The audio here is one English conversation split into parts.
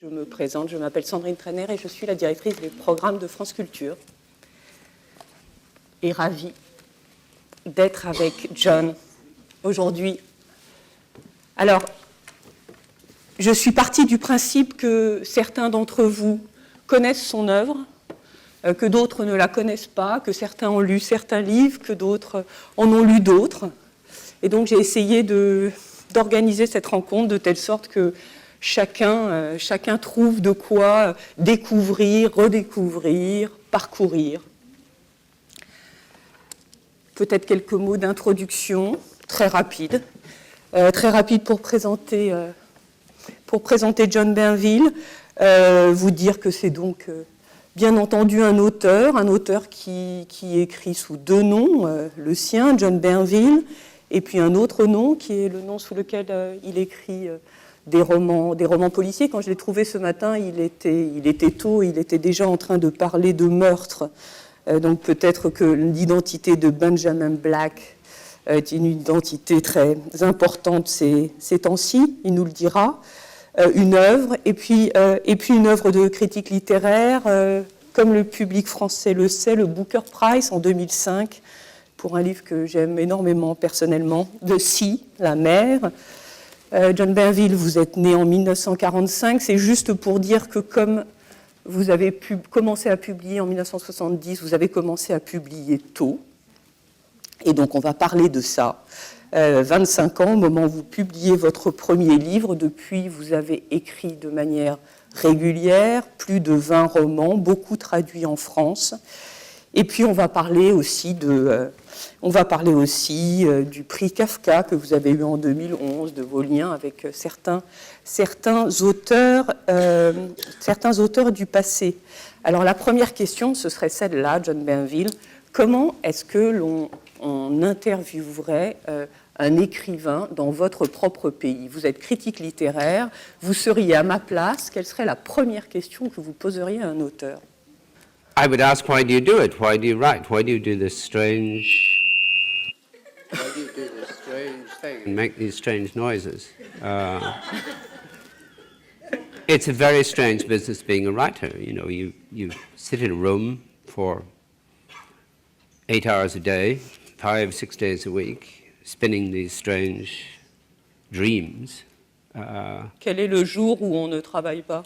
Je me présente, je m'appelle Sandrine Trainer et je suis la directrice des programmes de France Culture. Et ravie d'être avec John aujourd'hui. Alors, je suis partie du principe que certains d'entre vous connaissent son œuvre, que d'autres ne la connaissent pas, que certains ont lu certains livres, que d'autres en ont lu d'autres. Et donc j'ai essayé d'organiser cette rencontre de telle sorte que chacun trouve de quoi découvrir, redécouvrir, parcourir. Peut-être quelques mots d'introduction, très rapide pour présenter John Banville, vous dire que c'est donc bien entendu un auteur qui écrit sous deux noms, le sien, John Banville, et puis un autre nom qui est le nom sous lequel il écrit des romans policiers. Quand je l'ai trouvé ce matin, il était tôt, il était déjà en train de parler de meurtre. Donc peut-être que l'identité de Benjamin Black est une identité très importante ces temps-ci, il nous le dira. Une œuvre, et puis une œuvre de critique littéraire, comme le public français le sait, le Booker Prize en 2005, pour un livre que j'aime énormément personnellement, de Si, la mer. John Banville, vous êtes né en 1945, c'est juste pour dire que comme vous avez commencé à publier en 1970, vous avez commencé à publier tôt, et donc on va parler de ça. 25 ans au moment où vous publiez votre premier livre. Depuis, vous avez écrit de manière régulière, plus de 20 romans, beaucoup traduits en France. Et puis on va parler aussi du prix Kafka que vous avez eu en 2011, de vos liens avec certains auteurs du passé. Alors la première question, ce serait celle-là, John Banville. Comment est-ce que l'on interviewerait un écrivain dans votre propre pays? Vous êtes critique littéraire, vous seriez à ma place, quelle serait la première question que vous poseriez à un auteur? I would ask, why do you do it? Why do you write? Why do you do this strange... Why do you do this strange thing and make these strange noises? It's a very strange business being a writer. You know, you sit in a room for 8 hours a day, 5-6 days a week, spinning these strange dreams. Quel est le jour où on ne travaille pas?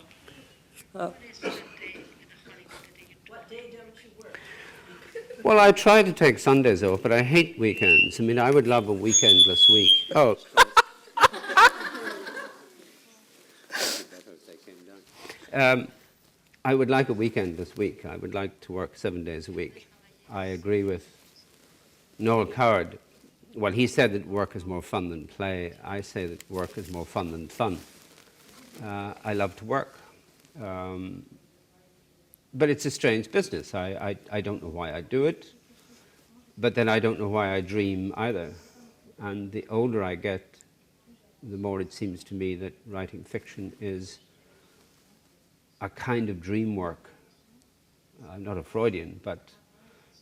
Well, I try to take Sundays off, but I hate weekends. I mean, I would love a weekendless week. Oh. I would like a weekendless week. I would like to work 7 days a week. I agree with Noel Coward. Well, he said that work is more fun than play. I say that work is more fun than fun. I love to work. But it's a strange business. I don't know why I do it, but then I don't know why I dream either. And the older I get, the more it seems to me that writing fiction is a kind of dream work. I'm not a Freudian, but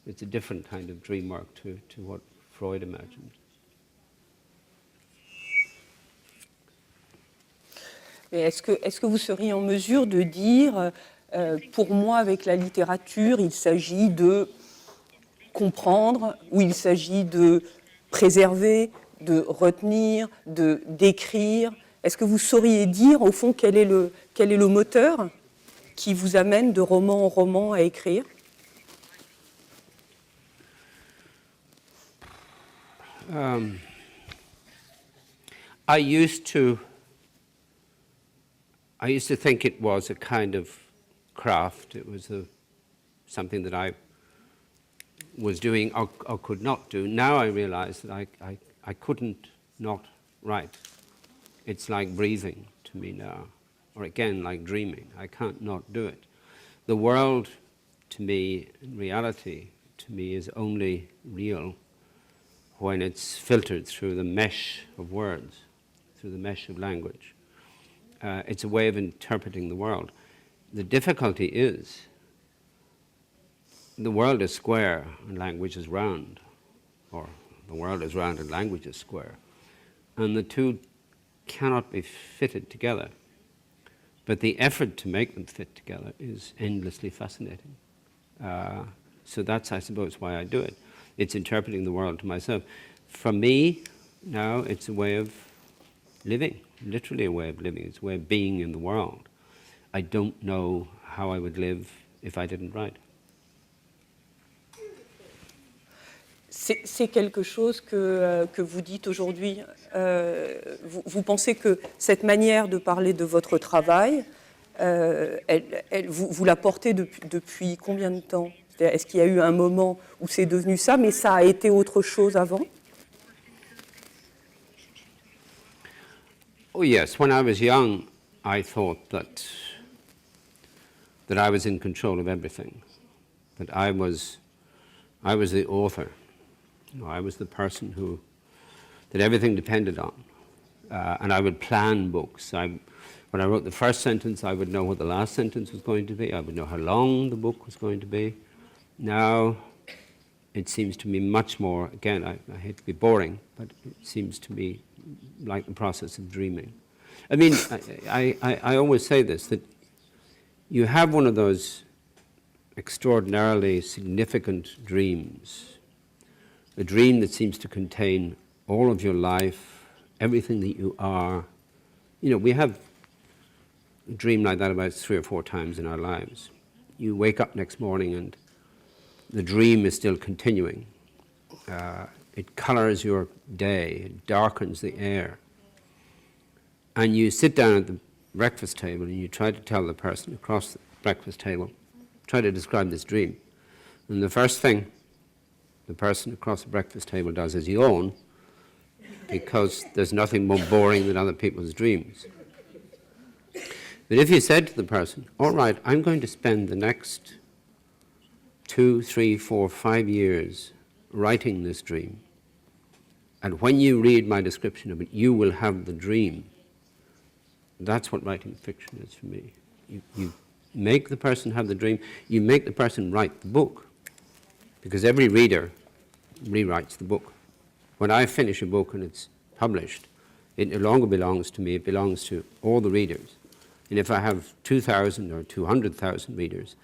it's a different kind of dream work to what Freud imagined. Mais est-ce que vous seriez en mesure de dire, pour moi, avec la littérature, il s'agit de comprendre, ou il s'agit de préserver, de retenir, d'écrire? Est-ce que vous sauriez dire, au fond, quel est le moteur qui vous amène de roman en roman à écrire? I used to think it was a kind of craft. It was something that I was doing or could not do. Now I realize that I couldn't not write. It's like breathing to me now, or again, like dreaming. I can't not do it. The world, to me, in reality, to me, is only real when it's filtered through the mesh of words, through the mesh of language. It's a way of interpreting the world. The difficulty is the world is square and language is round, or the world is round and language is square, and the two cannot be fitted together. But the effort to make them fit together is endlessly fascinating. So that's, I suppose, why I do it. It's interpreting the world to myself. For me, now, it's a way of living, literally a way of living. It's a way of being in the world. I don't know how I would live if I didn't write. C'est quelque chose que vous dites aujourd'hui. Vous pensez que cette manière de parler de votre travail, vous la portez depuis combien de temps? Est-ce qu'il y a eu un moment où c'est devenu ça, mais ça a été autre chose avant? Oh yes, when I was young, I thought that I was in control of everything, that I was the author. You know, I was the person that everything depended on, and I would plan books. When I wrote the first sentence, I would know what the last sentence was going to be. I would know how long the book was going to be. Now, it seems to me much more, again, I hate to be boring, but it seems to me like the process of dreaming. I mean, I always say this, that you have one of those extraordinarily significant dreams, a dream that seems to contain all of your life, everything that you are. You know, we have a dream like that about 3 or 4 times in our lives. You wake up next morning and the dream is still continuing. It colors your day, it darkens the air. And you sit down at the breakfast table and you try to tell the person across the breakfast table, try to describe this dream. And the first thing the person across the breakfast table does is yawn, because there's nothing more boring than other people's dreams. But if you said to the person, all right, I'm going to spend the next 2, 3, 4, 5 years writing this dream, and when you read my description of it, you will have the dream. That's what writing fiction is for me. You make the person have the dream, you make the person write the book, because every reader rewrites the book. When I finish a book and it's published, it no longer belongs to me, it belongs to all the readers. And if I have 2,000 or 200,000 readers,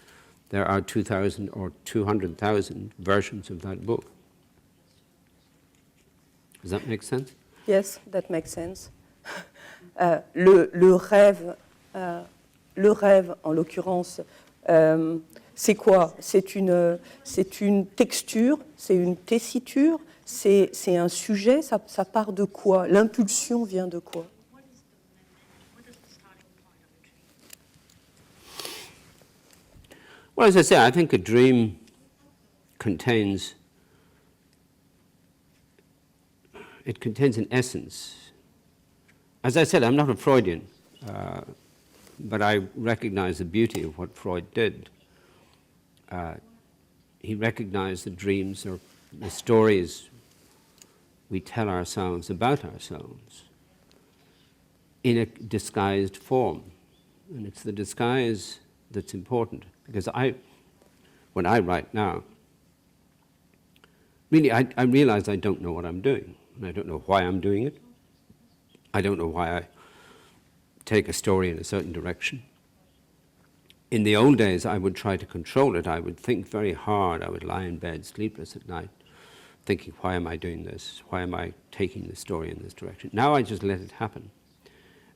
there are 2,000 or 200,000 versions of that book. Does that make sense? Yes, that makes sense. Le rêve, en l'occurrence, c'est quoi? C'est une texture, c'est une tessiture, c'est un sujet, ça part de quoi? L'impulsion vient de quoi? Well, as I say, I think a dream contains an essence. As I said, I'm not a Freudian, but I recognize the beauty of what Freud did. He recognized that dreams are the stories we tell ourselves about ourselves in a disguised form. And it's the disguise that's important. Because when I write now, really I realize I don't know what I'm doing. And I don't know why I'm doing it. I don't know why I take a story in a certain direction. In the old days, I would try to control it. I would think very hard. I would lie in bed sleepless at night, thinking, why am I doing this? Why am I taking the story in this direction? Now I just let it happen.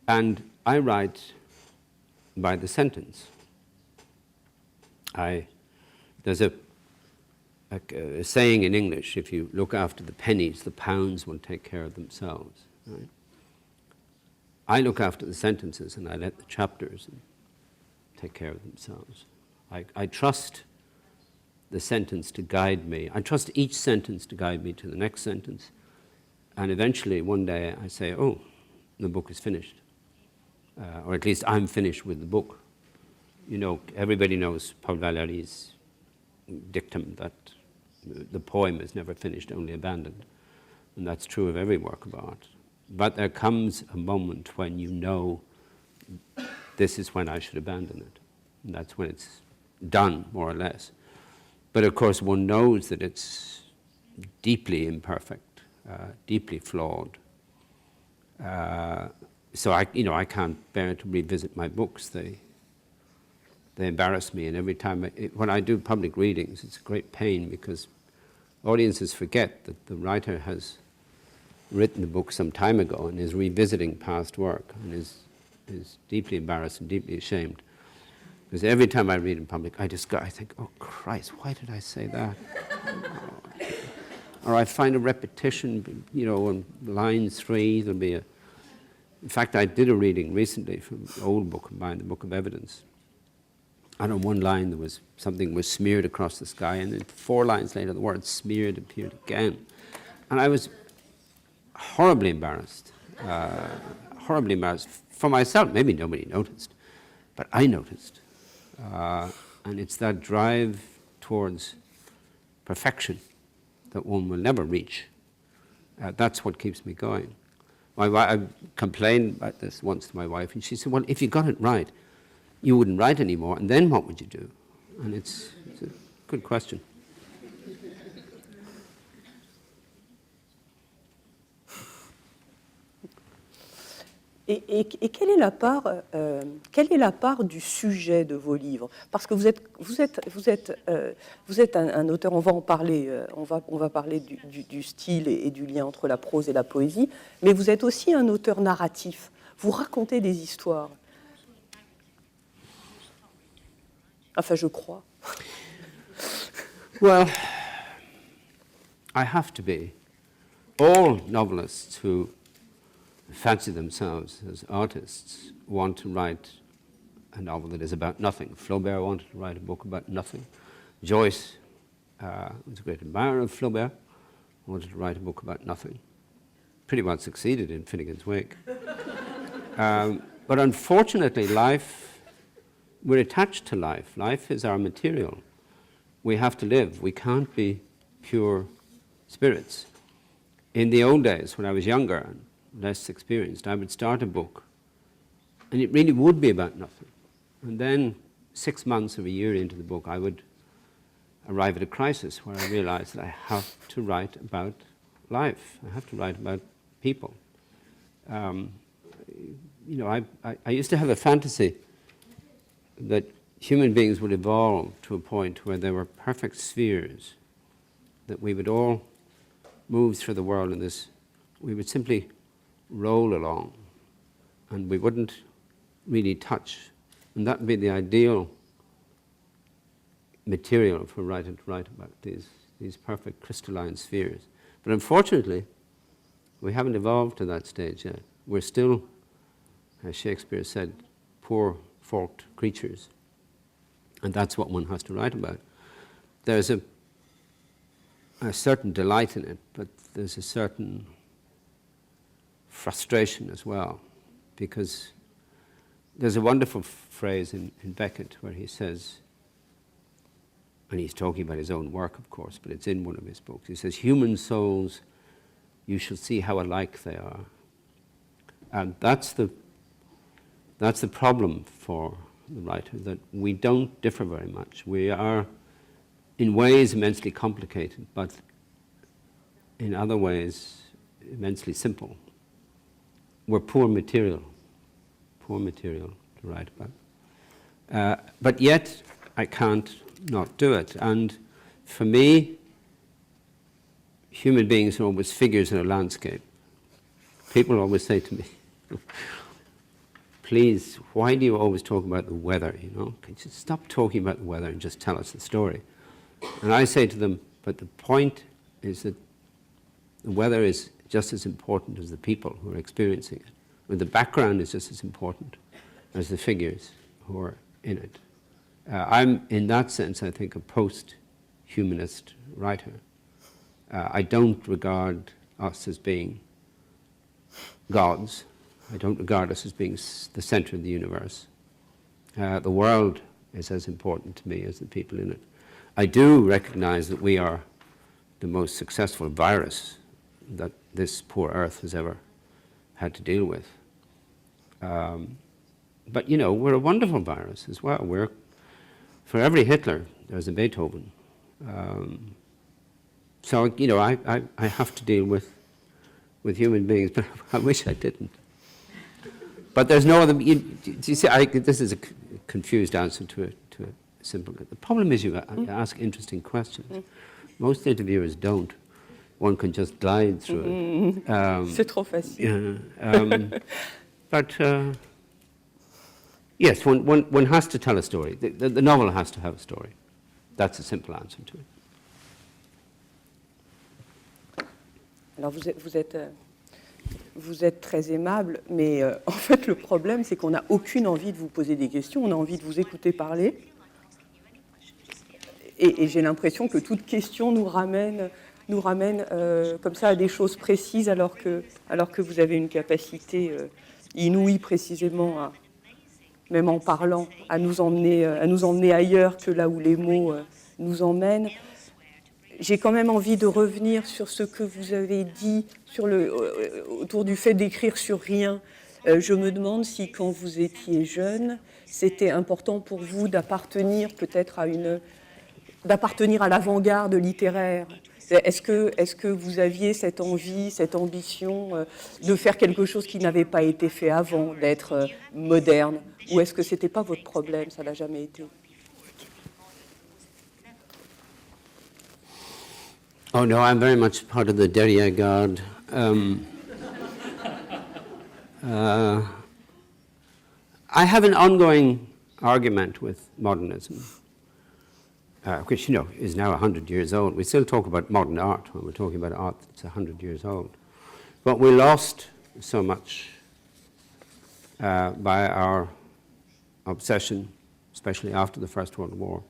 And I write by the sentence. There's a saying in English, if you look after the pennies, the pounds will take care of themselves. Right? I look after the sentences and I let the chapters take care of themselves. I trust the sentence to guide me. I trust each sentence to guide me to the next sentence. And eventually, one day, I say, oh, the book is finished. Or at least I'm finished with the book. You know, everybody knows Paul Valéry's dictum that the poem is never finished, only abandoned. And that's true of every work of art. But there comes a moment when you know this is when I should abandon it. And that's when it's done, more or less. But of course, one knows that it's deeply imperfect, deeply flawed. so I can't bear to revisit my books. They embarrass me, and every time when I do public readings, it's a great pain because audiences forget that the writer has written the book some time ago and is revisiting past work and is deeply embarrassed and deeply ashamed. Because every time I read in public, I think, oh Christ, why did I say that? Or I find a repetition, on line 3, there'll be in fact, I did a reading recently from an old book of mine, the Book of Evidence. And on one line, something was smeared across the sky, and then 4 lines later, the word smeared appeared again. And I was horribly embarrassed for myself. Maybe nobody noticed, but I noticed. And it's that drive towards perfection that one will never reach. That's what keeps me going. I complained about this once to my wife, and she said, well, if you got it right, you wouldn't write anymore, and then what would you do? And it's a good question. Et quelle est la part du sujet de vos livres? Parce que vous êtes un auteur. On va en parler. On va parler du style et du lien entre la prose et la poésie. Mais vous êtes aussi un auteur narratif. Vous racontez des histoires. Enfin, je crois. Well, I have to be. All novelists who fancy themselves as artists want to write a novel that is about nothing. Flaubert wanted to write a book about nothing. Joyce was a great admirer of Flaubert, wanted to write a book about nothing. Pretty well succeeded in Finnegan's Wake. But unfortunately, we're attached to life. Life is our material. We have to live. We can't be pure spirits. In the old days, when I was younger and less experienced, I would start a book, and it really would be about nothing. And then 6 months or a year into the book, I would arrive at a crisis where I realized that I have to write about life. I have to write about people. I used to have a fantasy that human beings would evolve to a point where they were perfect spheres, that we would all move through the world in this, we would simply roll along, and we wouldn't really touch. And that would be the ideal material for writing to write about these perfect crystalline spheres. But unfortunately, we haven't evolved to that stage yet. We're still, as Shakespeare said, poor forked creatures. And that's what one has to write about. There's a certain delight in it, but there's a certain frustration as well, because there's a wonderful phrase in Beckett where he says, and he's talking about his own work, of course, but it's in one of his books. He says, human souls, you shall see how alike they are. And that's the problem for the writer, that we don't differ very much. We are, in ways, immensely complicated, but in other ways, immensely simple. We're poor material to write about. But yet, I can't not do it. And for me, human beings are always figures in a landscape. People always say to me, please, why do you always talk about the weather, Can you just stop talking about the weather and just tell us the story? And I say to them, but the point is that the weather is just as important as the people who are experiencing it. And the background is just as important as the figures who are in it. I'm, in that sense, I think, a post-humanist writer. I don't regard us as being gods. I don't regard us as being the center of the universe. The world is as important to me as the people in it. I do recognize that we are the most successful virus that this poor Earth has ever had to deal with. But, we're a wonderful virus as well. For every Hitler, there's a Beethoven. So, I have to deal with human beings, but I wish I didn't. But there's no other. You see, this is a confused answer to a simple. The problem is you ask interesting questions. Most interviewers don't. One can just glide through it. C'est trop facile. But yes, one has to tell a story. The novel has to have a story. That's a simple answer to it. Alors vous êtes très aimable, mais en fait le problème c'est qu'on n'a aucune envie de vous poser des questions, on a envie de vous écouter parler. Et j'ai l'impression que toute question nous ramène comme ça à des choses précises, alors que vous avez une capacité inouïe précisément, même en parlant, à nous emmener ailleurs que là où les mots nous emmènent. J'ai quand même envie de revenir sur ce que vous avez dit autour du fait d'écrire sur rien. Je me demande si, quand vous étiez jeune, c'était important pour vous d'appartenir peut-être d'appartenir à l'avant-garde littéraire. Est-ce que vous aviez cette envie, cette ambition de faire quelque chose qui n'avait pas été fait avant, d'être moderne? Ou est-ce que ce n'était pas votre problème, ça l'a jamais été? Oh no, I'm very much part of the derrière garde. I have an ongoing argument with modernism, which, you know, is now 100 years old. We still talk about modern art when we're talking about art that's 100 years old. But we lost so much by our obsession, especially after the First World War.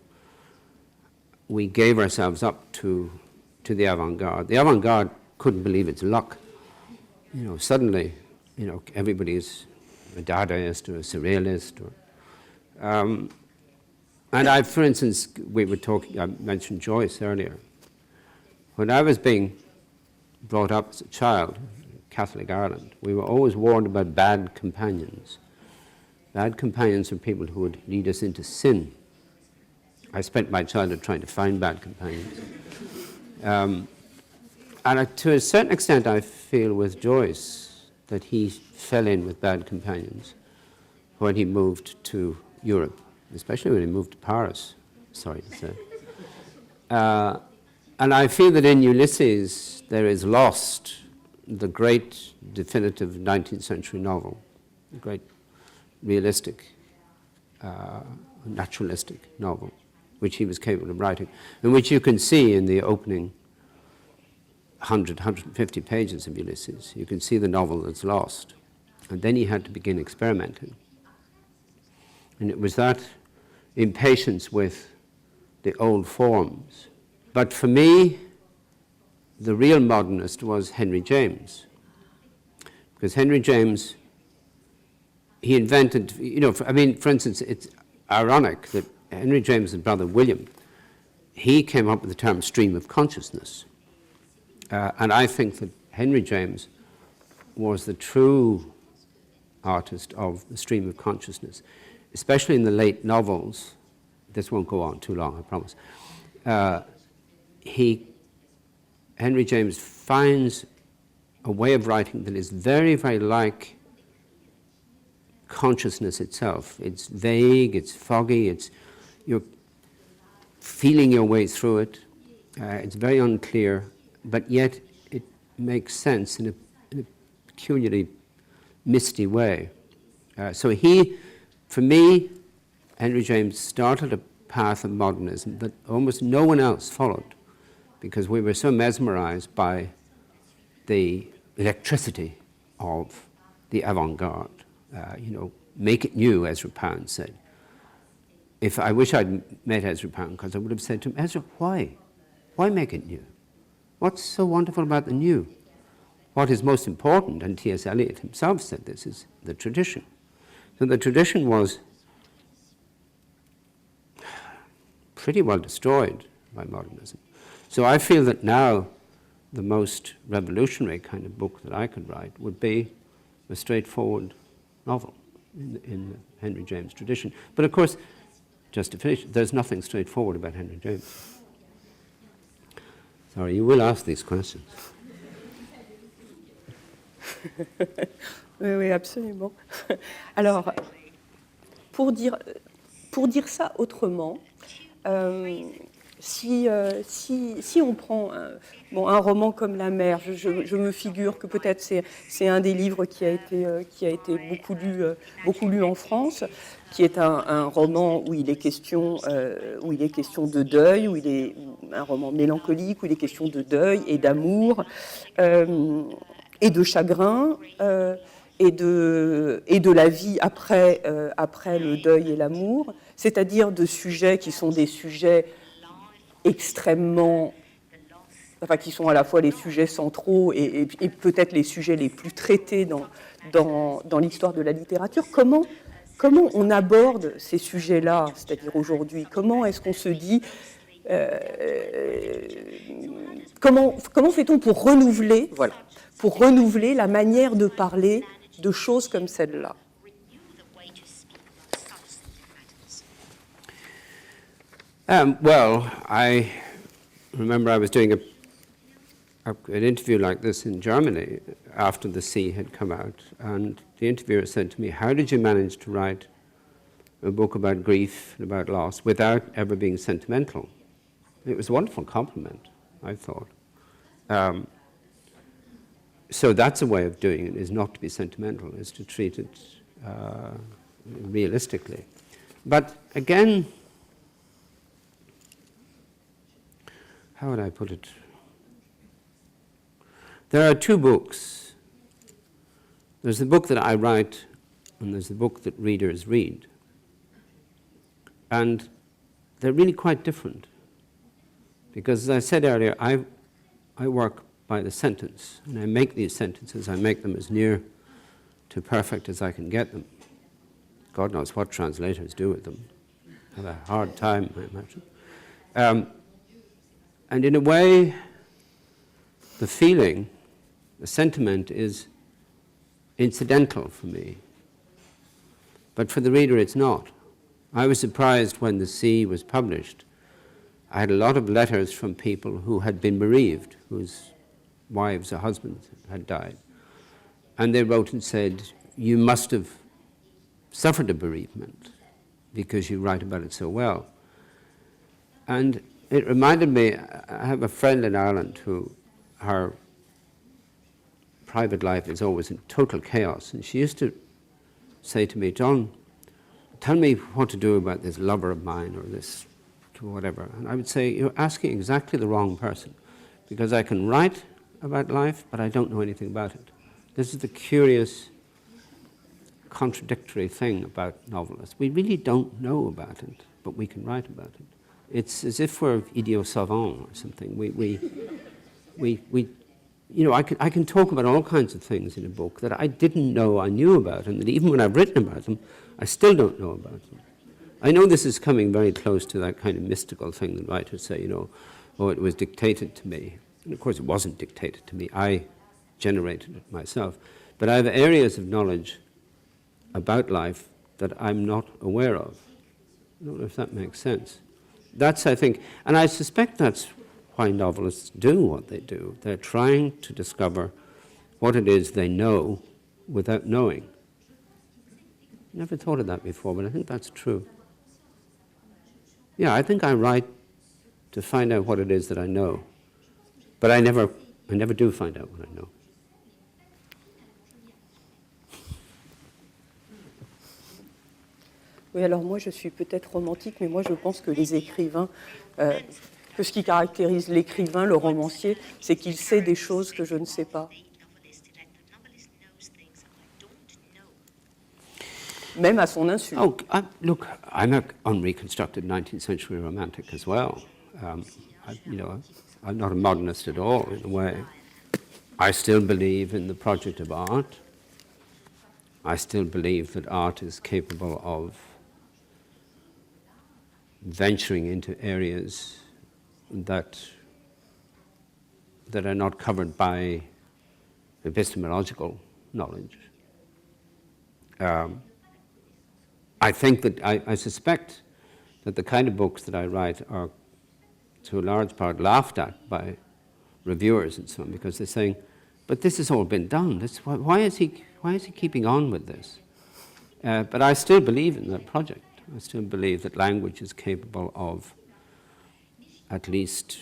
We gave ourselves up to the avant-garde. The avant-garde couldn't believe its luck. You know, suddenly, you know, everybody's a Dadaist or a Surrealist. And I, for instance, I mentioned Joyce earlier. When I was being brought up as a child in Catholic Ireland, we were always warned about bad companions. Bad companions are people who would lead us into sin. I spent my childhood trying to find bad companions. And to a certain extent, I feel with Joyce that he fell in with bad companions when he moved to Europe, especially when he moved to Paris, sorry to say. And I feel that in Ulysses there is lost the great definitive 19th century novel, the great realistic, naturalistic novel, which he was capable of writing, and which you can see in the opening 150 pages of Ulysses. You can see the novel that's lost. And then he had to begin experimenting. And it was that impatience with the old forms. But for me, the real modernist was Henry James. Because Henry James, he invented, you know, for instance, it's ironic that Henry James' brother William, he came up with the term stream of consciousness. And I think that Henry James was the true artist of the stream of consciousness, especially in the late novels. This won't go on too long, I promise. Henry James finds a way of writing that is very, very like consciousness itself. It's vague, it's foggy, you're feeling your way through it. It's very unclear, but yet it makes sense in a peculiarly misty way. So for me, Henry James started a path of modernism that almost no one else followed, because we were so mesmerized by the electricity of the avant-garde. You know, make it new, Ezra Pound said. I wish I'd met Ezra Pound, because I would have said to him, Ezra, why? Why make it new? What's so wonderful about the new? What is most important, and T.S. Eliot himself said this, is the tradition. So the tradition was pretty well destroyed by modernism. So I feel that now the most revolutionary kind of book that I could write would be a straightforward novel in the Henry James tradition. But of course, just to finish, there's nothing straightforward about Henry James. Sorry, you will ask these questions. Oui, oui, absolument. Alors, pour dire ça autrement, si on prend un roman comme La mer, je me figure que peut-être c'est un des livres qui a été beaucoup lu en France, qui est un roman où il est question de deuil, un roman mélancolique où il est question de deuil et d'amour et de chagrin. Et de la vie après le deuil et l'amour, c'est-à-dire de sujets qui sont des sujets extrêmement, enfin qui sont à la fois les sujets centraux et peut-être les sujets les plus traités dans l'histoire de la littérature. Comment on aborde ces sujets-là, c'est-à-dire aujourd'hui? Comment est-ce qu'on se dit comment fait-on pour renouveler la manière de parler de choses comme celle-là? Well, I remember I was doing an interview like this in Germany after The Sea had come out, and the interviewer said to me, "How did you manage to write a book about grief and about loss without ever being sentimental?" It was a wonderful compliment, I thought. So that's a way of doing it, is not to be sentimental, is to treat it realistically. But again, how would I put it? There are two books. There's the book that I write, and there's the book that readers read. And they're really quite different. Because as I said earlier, I work by the sentence, and I make these sentences, I make them as near to perfect as I can get them. God knows what translators do with them. Have a hard time, I imagine. And in a way, the feeling, the sentiment is incidental for me. But for the reader, it's not. I was surprised when The Sea was published. I had a lot of letters from people who had been bereaved, whose wives or husbands had died. And they wrote and said, "You must have suffered a bereavement because you write about it so well." And it reminded me, I have a friend in Ireland who, her private life is always in total chaos. And she used to say to me, "John, tell me what to do about this lover of mine or this whatever." And I would say, "You're asking exactly the wrong person, because I can write about life, but I don't know anything about it." This is the curious, contradictory thing about novelists. We really don't know about it, but we can write about it. It's as if we're idiot savant or something. I can talk about all kinds of things in a book that I didn't know I knew about, and that even when I've written about them, I still don't know about them. I know this is coming very close to that kind of mystical thing that writers say, "Oh, it was dictated to me." And of course it wasn't dictated to me. I generated it myself. But I have areas of knowledge about life that I'm not aware of. I don't know if that makes sense. That's, I think, and I suspect that's why novelists do what they do. They're trying to discover what it is they know without knowing. Never thought of that before, but I think that's true. Yeah, I think I write to find out what it is that I know, but I never do find out what I know. Oui, alors moi je suis peut-être romantique, mais moi je pense que les écrivains, que ce qui caractérise l'écrivain, le romancier, c'est qu'il sait des choses que je ne sais pas. Même à son insu. Oh, look, I'm an unreconstructed 19th century romantic as well. I'm not a modernist at all in a way. I still believe in the project of art. I still believe that art is capable of venturing into areas that are not covered by epistemological knowledge. I think that I suspect that the kind of books that I write are, to a large part, laughed at by reviewers and so on, because they're saying, but this has all been done. Why is he keeping on with this? But I still believe in that project. I still believe that language is capable of at least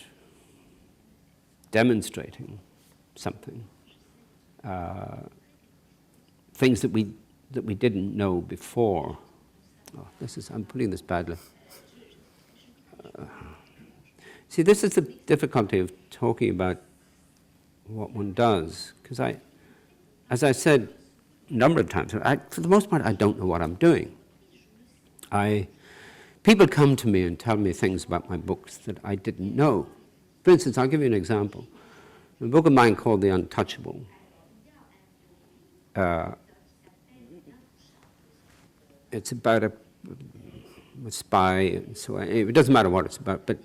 demonstrating something, things that we didn't know before. Oh, I'm putting this badly. See, this is the difficulty of talking about what one does, because as I said a number of times, for the most part, I don't know what I'm doing. People come to me and tell me things about my books that I didn't know. For instance, I'll give you an example. A book of mine called The Untouchable. It's about a spy, and so it doesn't matter what it's about, but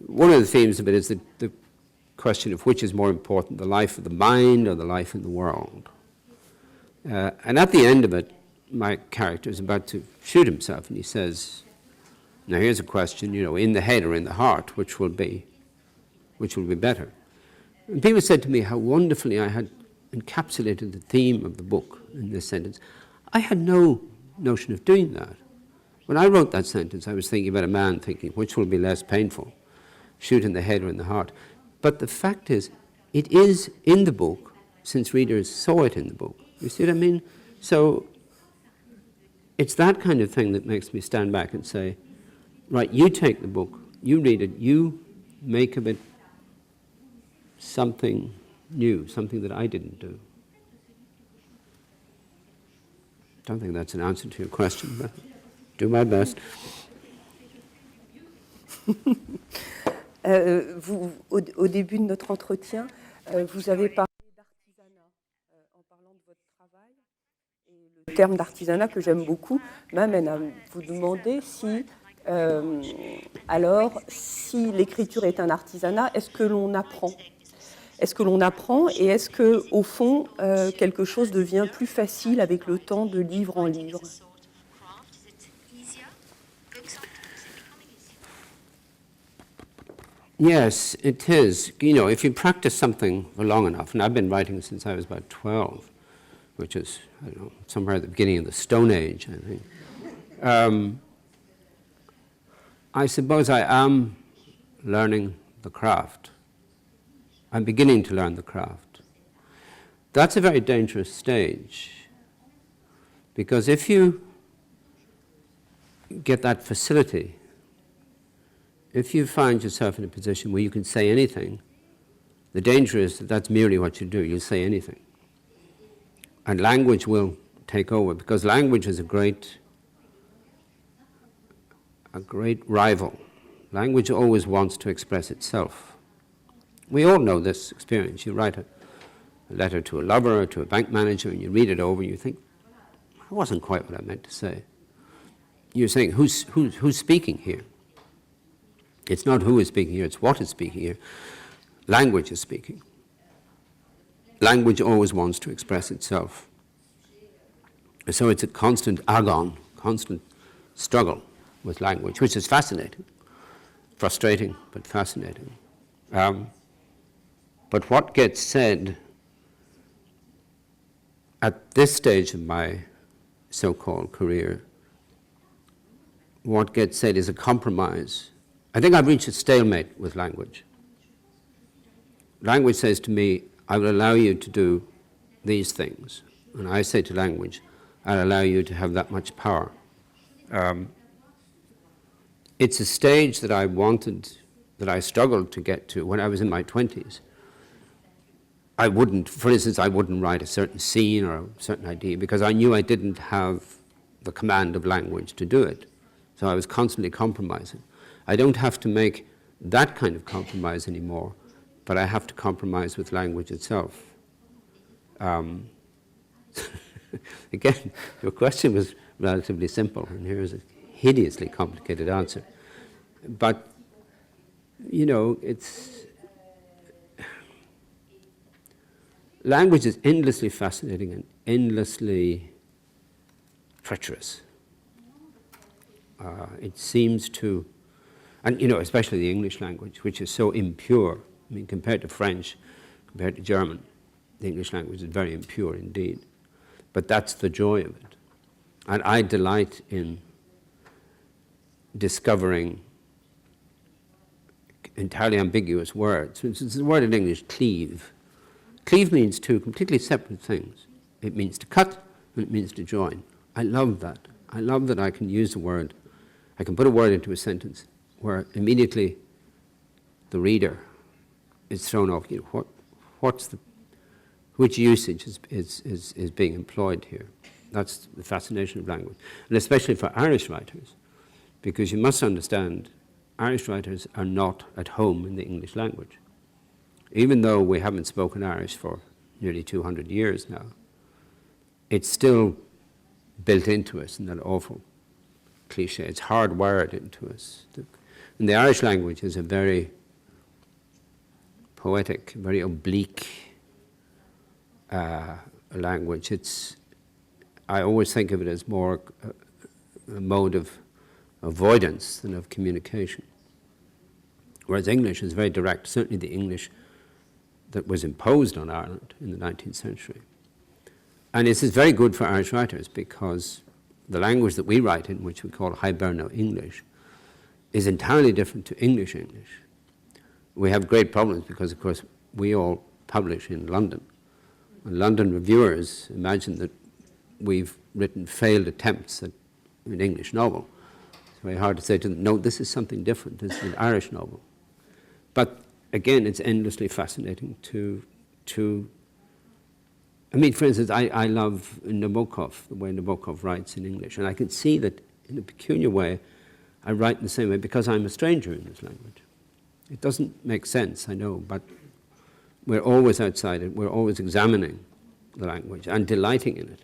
one of the themes of it is the question of which is more important, the life of the mind or the life in the world. And at the end of it, my character is about to shoot himself, and he says, now here's a question, in the head or in the heart, which will be better? And people said to me how wonderfully I had encapsulated the theme of the book in this sentence. I had no notion of doing that. When I wrote that sentence, I was thinking about a man thinking, which will be less painful, shoot in the head or in the heart? But the fact is, it is in the book, since readers saw it in the book. You see what I mean? So it's that kind of thing that makes me stand back and say, right, you take the book, you read it, you make of it something new, something that I didn't do. I don't think that's an answer to your question, but do my best. Au début de notre entretien, vous avez parlé d'artisanat en parlant de votre travail. Et le terme d'artisanat que j'aime beaucoup m'amène à vous demander si, si l'écriture est un artisanat, est-ce que l'on apprend ? Est-ce que l'on apprend et est-ce que, au fond, quelque chose devient plus facile avec le temps de livre en livre ? Yes, it is. If you practice something for long enough, and I've been writing since I was about 12, which is, somewhere at the beginning of the Stone Age, I think. I suppose I am learning the craft. I'm beginning to learn the craft. That's a very dangerous stage, because if you get that facility, if you find yourself in a position where you can say anything, the danger is that that's merely what you do. You'll say anything. And language will take over, because language is a great rival. Language always wants to express itself. We all know this experience. You write a letter to a lover or to a bank manager, and you read it over, and you think, that wasn't quite what I meant to say. You're saying, who's speaking here? It's not who is speaking here, it's what is speaking here. Language is speaking. Language always wants to express itself. So it's a constant agon, constant struggle with language, which is fascinating. Frustrating, but fascinating. But what gets said at this stage of my so-called career, what gets said is a compromise. I think I've reached a stalemate with language. Language says to me, I will allow you to do these things. And I say to language, I'll allow you to have that much power. It's a stage that I struggled to get to when I was in my 20s. For instance, I wouldn't write a certain scene or a certain idea because I knew I didn't have the command of language to do it. So I was constantly compromising. I don't have to make that kind of compromise anymore, but I have to compromise with language itself. Again, your question was relatively simple, and here's a hideously complicated answer. But, language is endlessly fascinating and endlessly treacherous. It seems to, and especially the English language, which is so impure. I mean, compared to French, compared to German, the English language is very impure indeed. But that's the joy of it. And I delight in discovering entirely ambiguous words. For instance, the word in English, cleave. Cleave means two completely separate things. It means to cut and it means to join. I love that. I love that I can use a word, I can put a word into a sentence where immediately the reader is thrown off. You know, which usage is being employed here? That's the fascination of language. And especially for Irish writers, because you must understand, Irish writers are not at home in the English language. Even though we haven't spoken Irish for nearly 200 years now, it's still built into us in that awful cliche. It's hardwired into us. And the Irish language is a very poetic, very oblique language. I always think of it as more a mode of avoidance than of communication. Whereas English is very direct, certainly the English that was imposed on Ireland in the 19th century. And this is very good for Irish writers because the language that we write in, which we call Hiberno English, is entirely different to English English. We have great problems because, of course, we all publish in London. And London reviewers imagine that we've written failed attempts at an English novel. It's very hard to say to them, no, this is something different. This is an Irish novel. But again, it's endlessly fascinating to I mean, for instance, I love Nabokov, the way Nabokov writes in English. And I can see that in a peculiar way, I write in the same way because I'm a stranger in this language. It doesn't make sense, I know, but we're always outside it. We're always examining the language and delighting in it.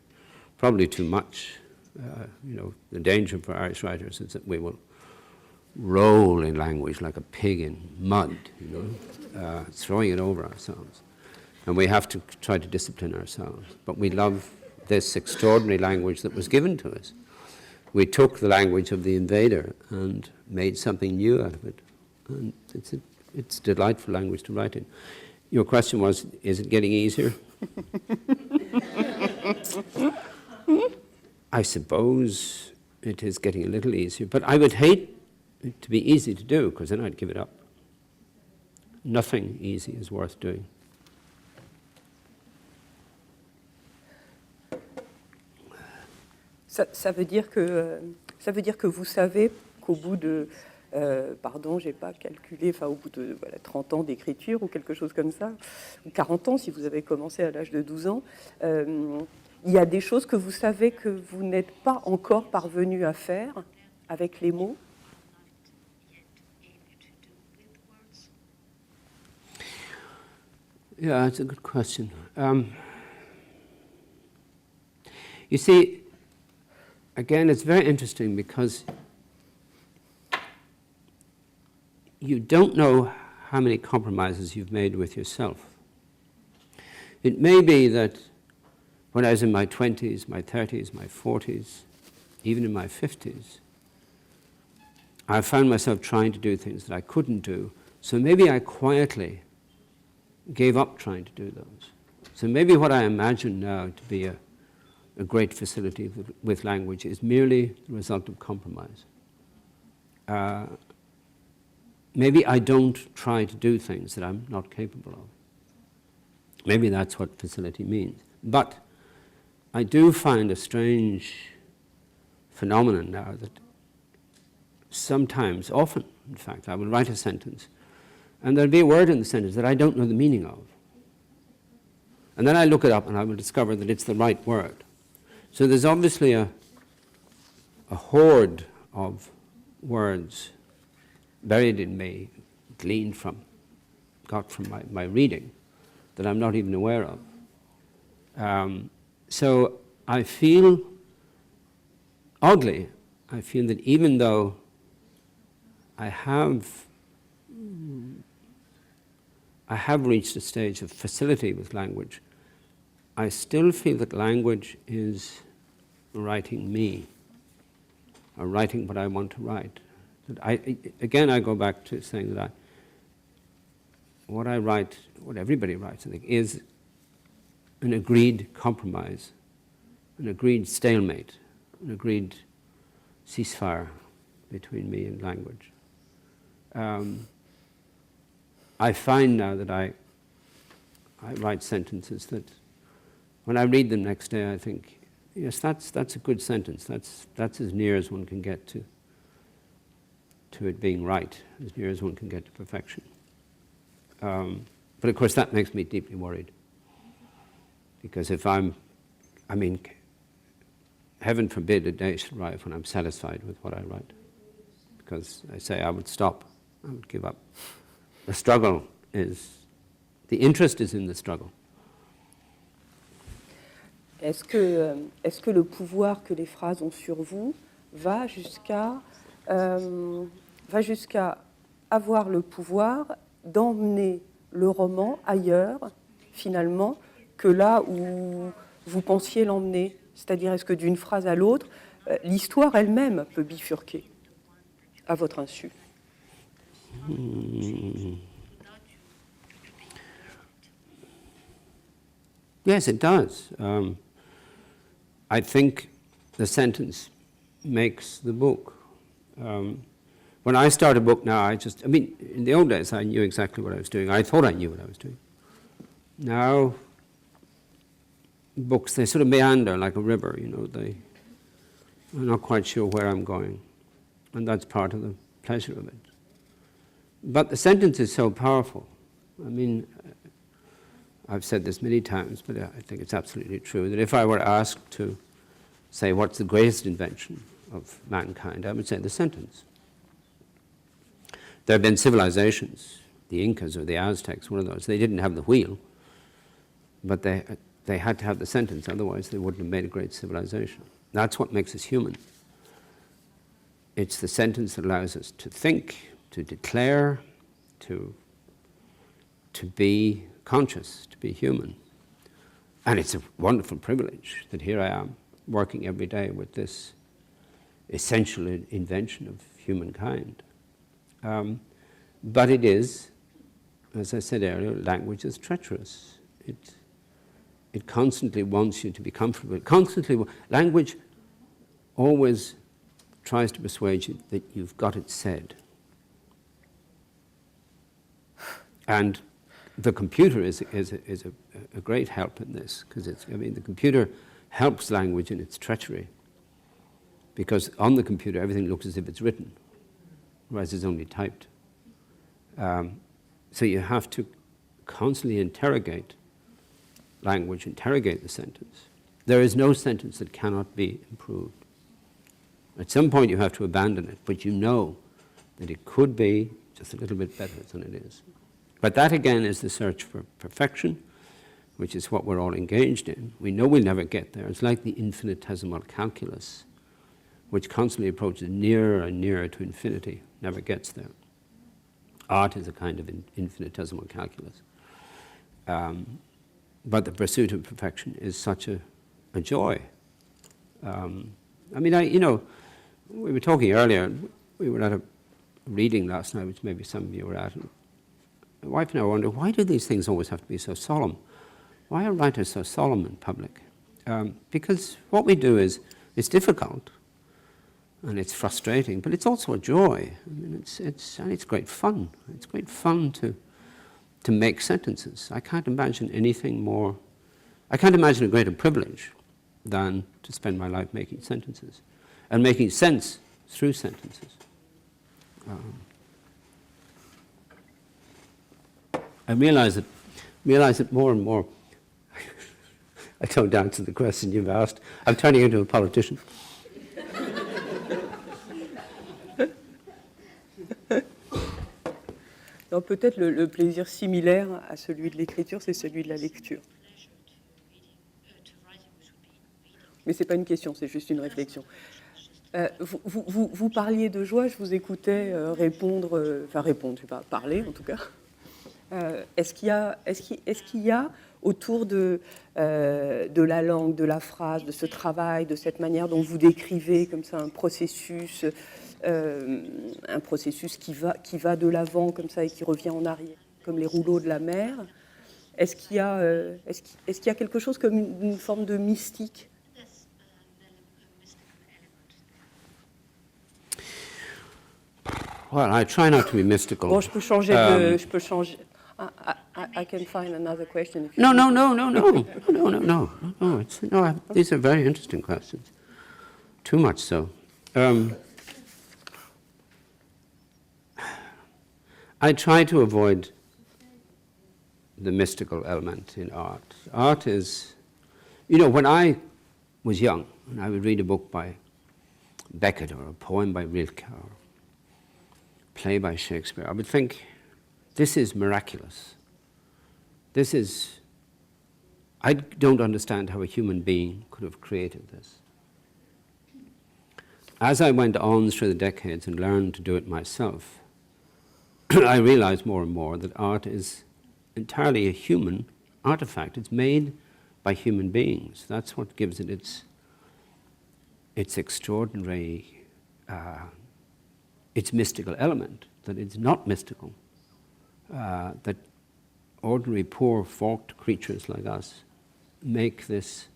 Probably too much. The danger for Irish writers is that we will roll in language like a pig in mud, throwing it over ourselves. And we have to try to discipline ourselves. But we love this extraordinary language that was given to us. We took the language of the invader and made something new out of it. And it's delightful language to write in. Your question was, is it getting easier? I suppose it is getting a little easier, but I would hate it to be easy to do, because then I'd give it up. Nothing easy is worth doing. Ça veut dire que vous savez qu'au bout de, j'ai pas calculé, au bout de 30 ans d'écriture ou quelque chose comme ça, ou 40 ans si vous avez commencé à l'âge de 12 ans, il y a des choses que vous savez que vous n'êtes pas encore parvenu à faire avec les mots? Yeah, that's a good question. You see, again, it's very interesting because you don't know how many compromises you've made with yourself. It may be that when I was in my 20s, my 30s, my 40s, even in my 50s, I found myself trying to do things that I couldn't do, so maybe I quietly gave up trying to do those. So maybe what I imagine now to be a great facility with language is merely the result of compromise. Maybe I don't try to do things that I'm not capable of. Maybe that's what facility means. But I do find a strange phenomenon now that sometimes, often, in fact, I will write a sentence and there'll be a word in the sentence that I don't know the meaning of. And then I look it up and I will discover that it's the right word. So there's obviously a hoard of words buried in me, got from my reading, that I'm not even aware of. So I feel, oddly, that even though I have reached a stage of facility with language, I still feel that language is writing me, or writing what I want to write. Again, I go back to saying that what I write, what everybody writes, I think, is an agreed compromise, an agreed stalemate, an agreed ceasefire between me and language. I find now that I write sentences that when I read them next day I think, yes, that's a good sentence. That's as near as one can get to it being right, as near as one can get to perfection. But of course that makes me deeply worried. Because if heaven forbid a day should arrive when I'm satisfied with what I write. Because I say I would stop, I would give up. The struggle the interest is in the struggle. Est-ce que le pouvoir que les phrases ont sur vous va jusqu'à avoir le pouvoir d'emmener le roman ailleurs, finalement, que là où vous pensiez l'emmener? C'est-à-dire, est-ce que d'une phrase à l'autre, l'histoire elle-même peut bifurquer à votre insu? Yes, it does. I think the sentence makes the book. When I start a book now, in the old days I knew exactly what I was doing. I thought I knew what I was doing. Now, books, they sort of meander like a river, I'm not quite sure where I'm going. And that's part of the pleasure of it. But the sentence is so powerful. I've said this many times, but I think it's absolutely true, that if I were asked to say what's the greatest invention of mankind, I would say the sentence. There have been civilizations, the Incas or the Aztecs, one of those, they didn't have the wheel, but they had to have the sentence, otherwise they wouldn't have made a great civilization. That's what makes us human. It's the sentence that allows us to think, to declare, to be conscious, to be human. And it's a wonderful privilege that here I am, working every day with this essential invention of humankind. But it is, as I said earlier, language is treacherous. It constantly wants you to be comfortable. Language always tries to persuade you that you've got it said. And the computer is a great help in this, because the computer helps language in its treachery. Because on the computer, everything looks as if it's written, whereas it's only typed. So you have to constantly interrogate language, interrogate the sentence. There is no sentence that cannot be improved. At some point you have to abandon it, but you know that it could be just a little bit better than it is. But that again is the search for perfection, which is what we're all engaged in. We know we'll never get there. It's like the infinitesimal calculus, which constantly approaches nearer and nearer to infinity, never gets there. Art is a kind of infinitesimal calculus. But the pursuit of perfection is such a joy. We were talking earlier, we were at a reading last night, which maybe some of you were at, and my wife and I wonder, why do these things always have to be so solemn? Why are writers so solemn in public? Because what we do it's difficult, and it's frustrating, but it's also a joy. It's great fun. It's great fun to make sentences. I can't imagine a greater privilege than to spend my life making sentences, and making sense through sentences. I realize that more and more, I don't answer the question you've asked. I'm turning into a politician. Non, peut-être le plaisir similaire à celui de l'écriture, c'est celui de la lecture. Mais ce n'est pas une question, c'est juste une réflexion. Vous parliez de joie, je vous écoutais répondre, je ne sais pas, parler en tout cas. Est-ce qu'il y a autour de la langue, de la phrase, de ce travail, de cette manière dont vous décrivez comme ça un processus qui va de l'avant comme ça et qui revient en arrière, comme les rouleaux de la mer? Est-ce qu'il y a, est-ce qu'il y a quelque chose comme une forme de mystique? Well, I try not to be mystical. Bon, je peux changer de, je peux changer. I can find another question. If you No, want. no, no, no, no, no, no, no, no. These are very interesting questions. Too much so. I try to avoid the mystical element in art. Art is, when I was young, and I would read a book by Beckett or a poem by Rilke or a play by Shakespeare, I would think, this is miraculous. I don't understand how a human being could have created this. As I went on through the decades and learned to do it myself, I realized more and more that art is entirely a human artifact. It's made by human beings. That's what gives it its extraordinary, its mystical element, that it's not mystical, that ordinary, poor, forked creatures like us make this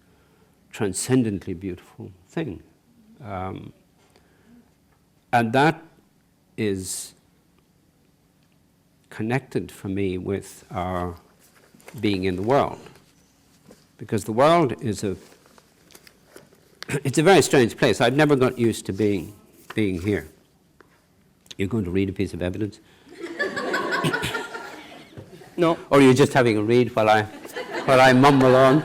transcendently beautiful thing. And that is connected for me with our being in the world. Because the world is it's a very strange place. I've never got used to being here. You're going to read a piece of evidence? No. Or are you just having a read while I mumble on?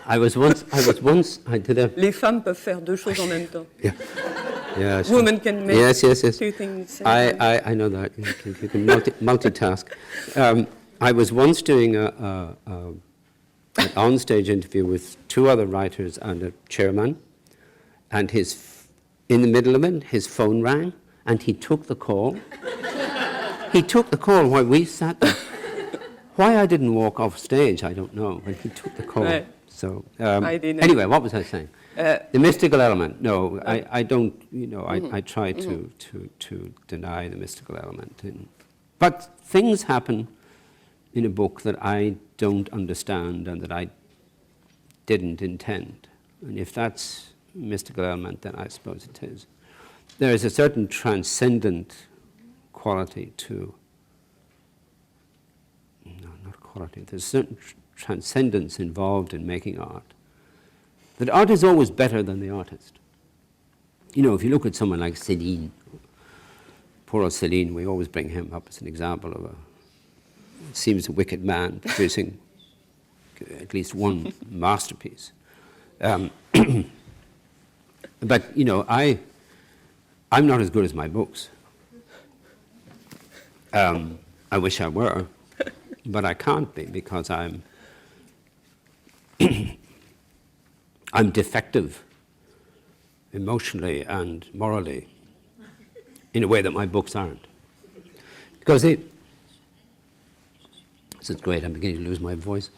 I did a... Les femmes peuvent faire deux choses en même temps. Yeah. Yeah, sure. Women can make yes. two things. I know that. You can multitask. I was once doing an on-stage interview with two other writers and a chairman, and in the middle of it, his phone rang, and he took the call. He took the call while we sat there. Why I didn't walk off stage, I don't know, but he took the call. Right. So I didn't. anyway, what was I saying? The mystical element. No, I don't. I try to deny the mystical element. But things happen in a book that I don't understand and that I didn't intend. And if that's mystical element, then I suppose it is. There is a certain transcendent quality to. No, not quality. There's a certain transcendence involved in making art. That art is always better than the artist. If you look at someone like Céline, poor old Céline, we always bring him up as an example of seems a wicked man producing at least one masterpiece. But, I'm not as good as my books. I wish I were, but I can't be because I'm defective emotionally and morally in a way that my books aren't. Because this is great, I'm beginning to lose my voice.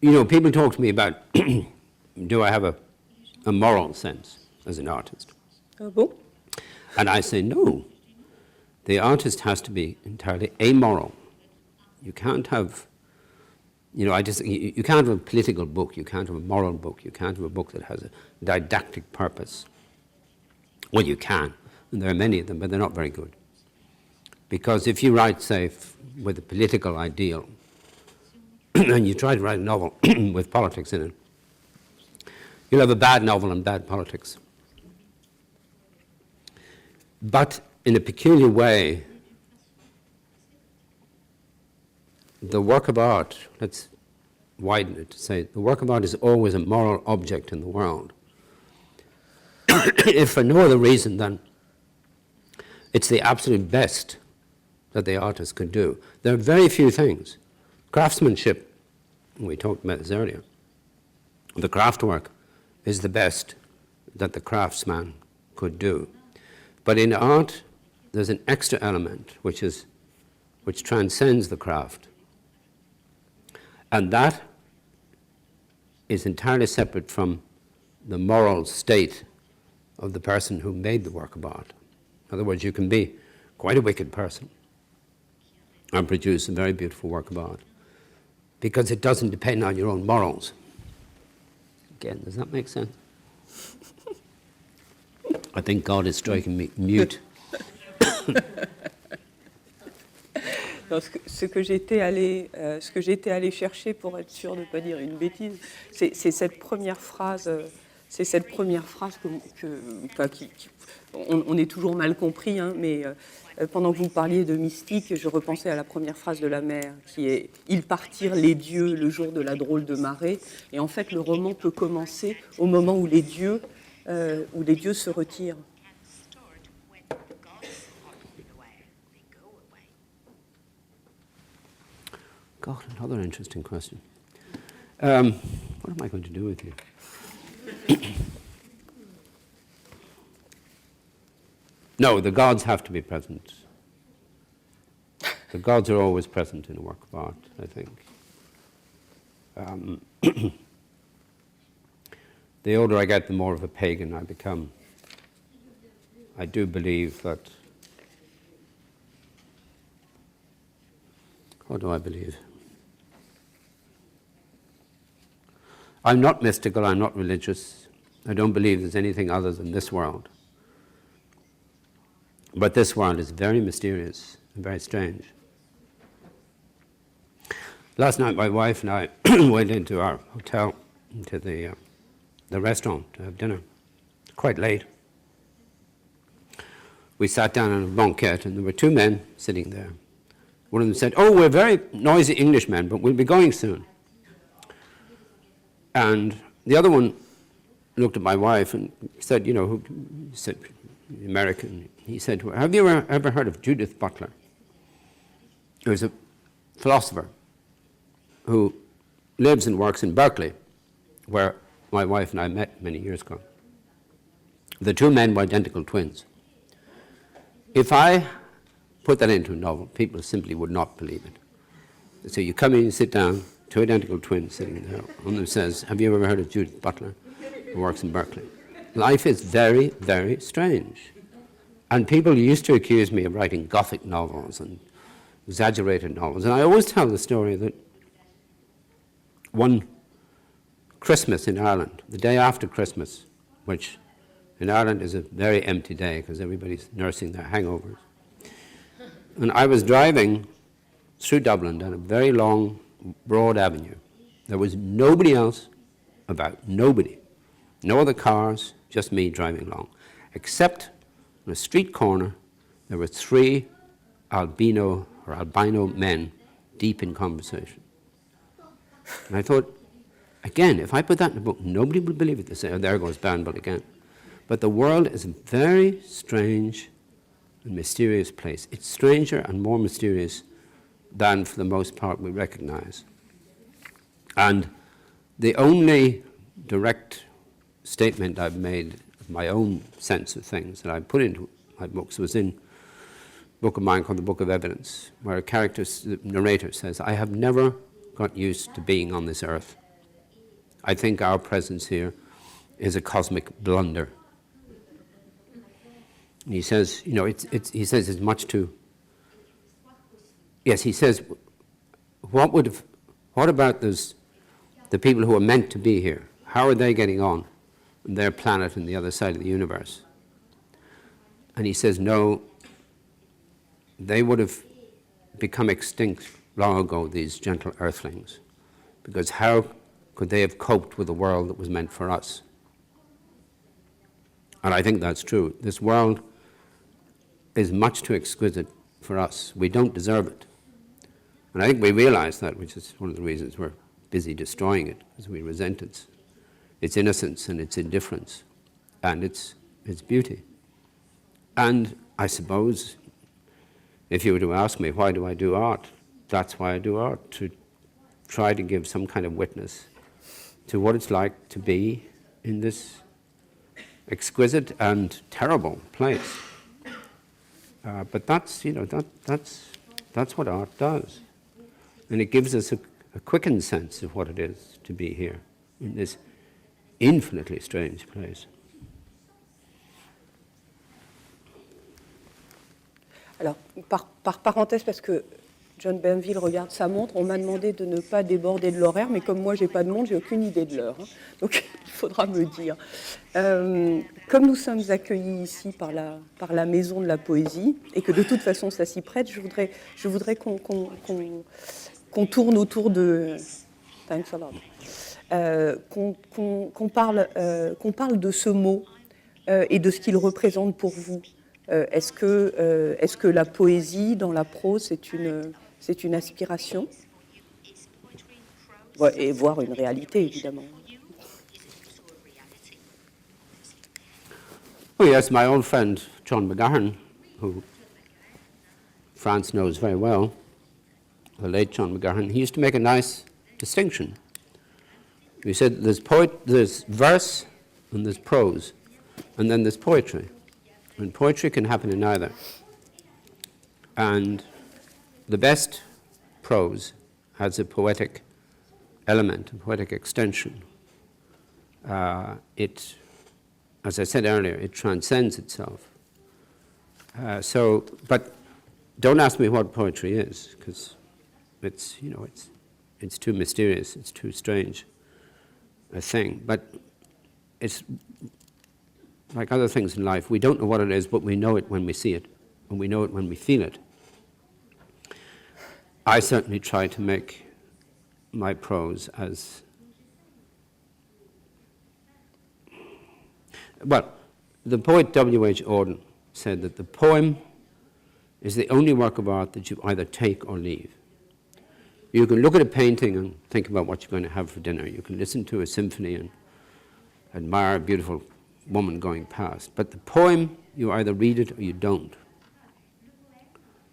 People talk to me about, do I have a moral sense as an artist? Ah bon? And I say, no. The artist has to be entirely amoral. You can't have you can't have a political book, you can't have a moral book, you can't have a book that has a didactic purpose. Well, you can, and there are many of them, but they're not very good. Because if you write, say, with a political ideal, and you try to write a novel with politics in it, you'll have a bad novel and bad politics. But in a peculiar way, the work of art, let's widen it to say, the work of art is always a moral object in the world. If for no other reason than it's the absolute best that the artist could do. There are very few things. Craftsmanship, we talked about this earlier, the craftwork is the best that the craftsman could do. But in art, there's an extra element which transcends the craft. And that is entirely separate from the moral state of the person who made the work of art. In other words, you can be quite a wicked person, and produce a very beautiful work of art, because it doesn't depend on your own morals. Again, does that make sense? I think God is striking me mute. Non, ce que j'étais allé chercher, pour être sûr de ne pas dire une bêtise, c'est cette première phrase. C'est cette première phrase on est toujours mal compris, hein, mais pendant que vous parliez de mystique, je repensais à la première phrase de la mère, qui est « Ils partirent les dieux le jour de la drôle de marée ». Et en fait, le roman peut commencer au moment où les dieux se retirent. God, another interesting question. What am I going to do with you? No, the gods have to be present. The gods are always present in a work of art, I think. The older I get, the more of a pagan I become. I do believe that. What do I believe? I'm not mystical, I'm not religious. I don't believe there's anything other than this world. But this world is very mysterious and very strange. Last night my wife and I went into our hotel, into the restaurant to have dinner, quite late. We sat down on a banquette and there were two men sitting there. One of them said, "Oh, we're very noisy Englishmen, but we'll be going soon." And the other one looked at my wife and said, he said, American, he said to her, "Have you ever heard of Judith Butler?" There was a philosopher who lives and works in Berkeley, where my wife and I met many years ago. The two men were identical twins. If I put that into a novel, people simply would not believe it. So you come in, you sit down, two identical twins sitting there. One of them says, "Have you ever heard of Judith Butler, who works in Berkeley?" Life is very, very strange. And people used to accuse me of writing Gothic novels and exaggerated novels. And I always tell the story that one Christmas in Ireland, the day after Christmas, which in Ireland is a very empty day because everybody's nursing their hangovers. And I was driving through Dublin down a very long, broad avenue. There was nobody else about, nobody. No other cars, just me driving along. Except on a street corner, there were three albino men deep in conversation. And I thought, again, if I put that in a book, nobody would believe it. They say, "Oh, there goes Banville again." But the world is a very strange and mysterious place. It's stranger and more mysterious than, for the most part, we recognize. And the only direct statement I've made of my own sense of things that I put into my books was in a book of mine called The Book of Evidence, where the narrator says, "I have never got used to being on this earth. I think our presence here is a cosmic blunder." And he says, he says it's much too. Yes, he says, what about the people who are meant to be here? How are they getting on their planet and the other side of the universe? And he says, no, they would have become extinct long ago, these gentle earthlings, because how could they have coped with a world that was meant for us? And I think that's true. This world is much too exquisite for us. We don't deserve it. And I think we realize that, which is one of the reasons we're busy destroying it, because we resent its innocence and its indifference and its beauty. And I suppose, if you were to ask me, why do I do art? That's why I do art, to try to give some kind of witness to what it's like to be in this exquisite and terrible place. But that's what art does. And it gives us a quickened sense of what it is to be here in this infinitely strange place. Alors, par parenthèse, parce que John Banville regarde sa montre, on m'a demandé de ne pas déborder de l'horaire, mais comme moi, j'ai pas de montre, j'ai aucune idée de l'heure. Hein. Donc, il faudra me dire. Comme nous sommes accueillis ici par la Maison de la Poésie, et que de toute façon, ça s'y prête, je voudrais qu'on tourne autour de... Thanks a lot. Qu'on parle de ce mot et de ce qu'il représente pour vous. Est-ce que la poésie dans la prose, c'est une aspiration? Ouais, et voire une réalité, évidemment. Oh yes, my old friend John McGahern, who France knows very well, the late John McGahern, he used to make a nice distinction. He said there's verse and there's prose, and then there's poetry. And poetry can happen in either. And the best prose has a poetic element, a poetic extension. It, as I said earlier, it transcends itself. But don't ask me what poetry is, because it's too mysterious, it's too strange a thing. But it's like other things in life. We don't know what it is, but we know it when we see it, and we know it when we feel it. I certainly try to make my prose as... Well, the poet W.H. Auden said that the poem is the only work of art that you either take or leave. You can look at a painting and think about what you're going to have for dinner. You can listen to a symphony and admire a beautiful woman going past. But the poem, you either read it or you don't.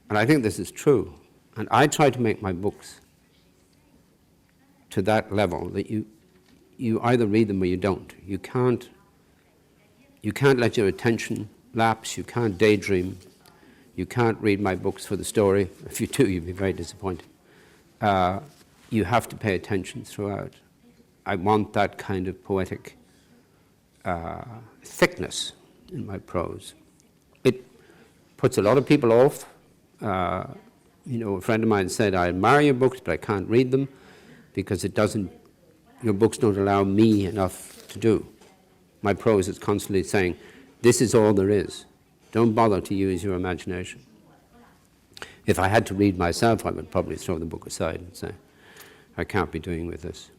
And I think this is true. And I try to make my books to that level, that you either read them or you don't. You can't let your attention lapse. You can't daydream. You can't read my books for the story. If you do, you'll be very disappointed. You have to pay attention throughout. I want that kind of poetic thickness in my prose. It puts a lot of people off. A friend of mine said, I admire your books, but I can't read them because your books don't allow me enough to do. My prose is constantly saying, this is all there is. Don't bother to use your imagination. If I had to read myself, I would probably throw the book aside and say, I can't be doing with this.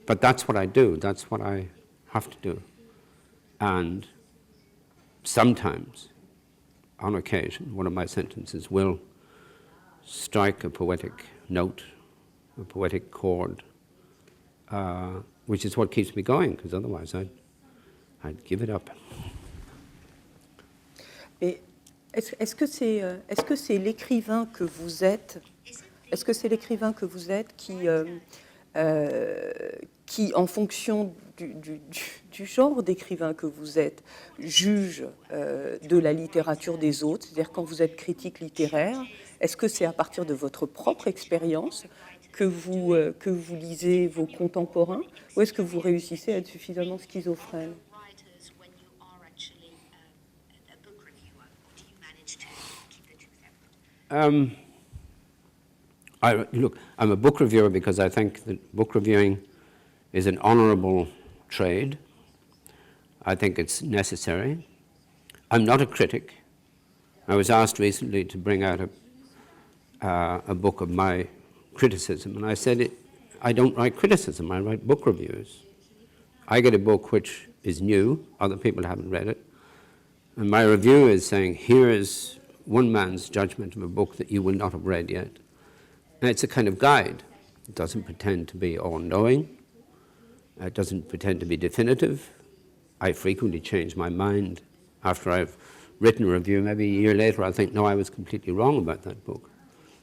But that's what I do. That's what I have to do. And sometimes, on occasion, one of my sentences will strike a poetic note, a poetic chord, which is what keeps me going, because otherwise I'd give it up. Et est-ce que c'est l'écrivain que vous êtes? Est-ce que c'est l'écrivain que vous êtes qui, en fonction du genre d'écrivain que vous êtes, juge de la littérature des autres? C'est-à-dire quand vous êtes critique littéraire, est-ce que c'est à partir de votre propre expérience que vous lisez vos contemporains, ou est-ce que vous réussissez à être suffisamment schizophrène? Look, I'm a book reviewer because I think that book reviewing is an honorable trade. I think it's necessary. I'm not a critic. I was asked recently to bring out a book of my criticism, and I said I don't write criticism, I write book reviews. I get a book which is new, other people haven't read it, and my review is saying, here is one man's judgment of a book that you will not have read yet. And it's a kind of guide. It doesn't pretend to be all-knowing. It doesn't pretend to be definitive. I frequently change my mind after I've written a review. Maybe a year later I'll think, no, I was completely wrong about that book.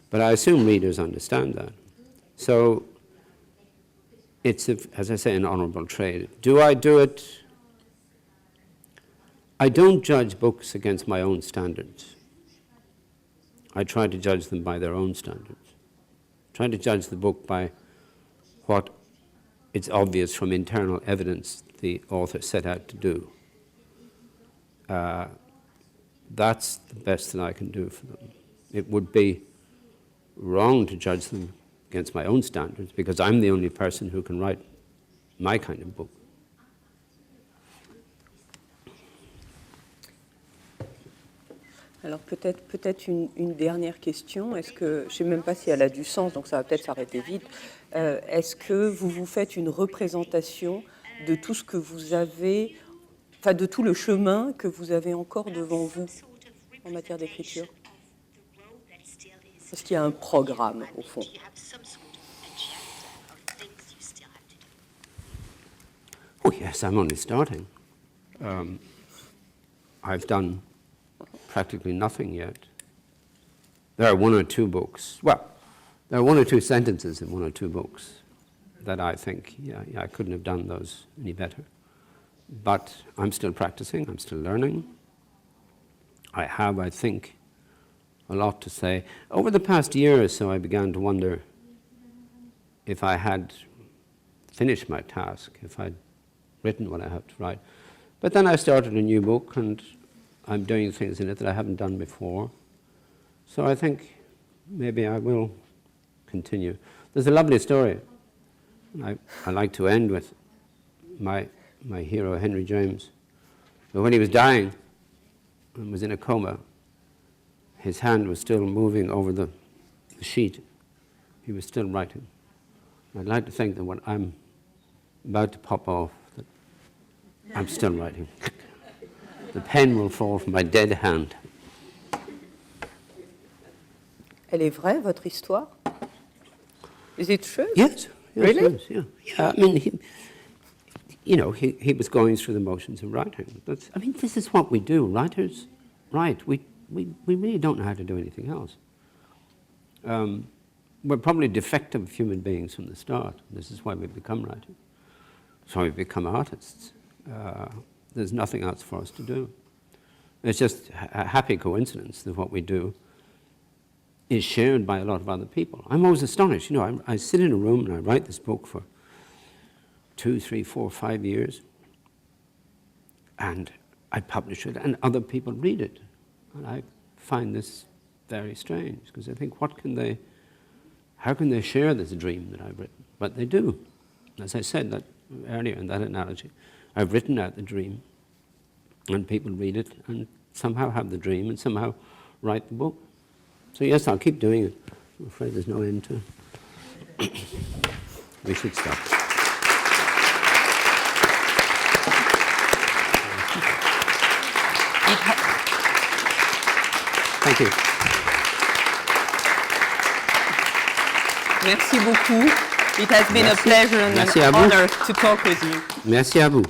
But I assume readers understand that. So it's, as I say, an honorable trade. Do I do it? I don't judge books against my own standards. I try to judge them by their own standards. Try to judge the book by what it's obvious from internal evidence the author set out to do. That's the best that I can do for them. it would be wrong to judge them against my own standards, because I'm the only person who can write my kind of book. Alors peut-être une dernière question. Est-ce que, je ne sais même pas si elle a du sens, donc ça va peut-être s'arrêter vite. Est-ce que vous vous faites une représentation de tout ce que vous avez, enfin de tout le chemin que vous avez encore devant vous en matière d'écriture? Est-ce qu'il y a un programme au fond? Oh yes, I'm only starting. I've done practically nothing yet. There are one or two books. Well, there are one or two sentences in one or two books that I think, yeah, I couldn't have done those any better. But I'm still practicing, I'm still learning. I have, I think, a lot to say. Over the past year or so, I began to wonder if I had finished my task, if I'd written what I have to write. But then I started a new book, and I'm doing things in it that I haven't done before. So I think maybe I will continue. There's a lovely story. I like to end with my hero, Henry James. But when he was dying and was in a coma, his hand was still moving over the sheet. He was still writing. I'd like to think that when I'm about to pop off, that I'm still writing. The pen will fall from my dead hand. Elle est vraie, votre histoire? Is it true? Yes. Really? Yes, yeah. I mean, he was going through the motions of writing. This is what we do. Writers write. We really don't know how to do anything else. We're probably defective human beings from the start. This is why we become writers. That's why we become artists. There's nothing else for us to do. It's just a happy coincidence that what we do is shared by a lot of other people. I'm always astonished. I sit in a room and I write this book for 2, 3, 4, 5 years, and I publish it, and other people read it. And I find this very strange, because I think, how can they share this dream that I've written? But they do. As I said that earlier in that analogy, I've written out the dream, and people read it and somehow have the dream and somehow write the book. So yes, I'll keep doing it. I'm afraid there's no end to it. We should stop. Thank you. Merci beaucoup. It has been a pleasure and an honor to talk with you. Merci à vous.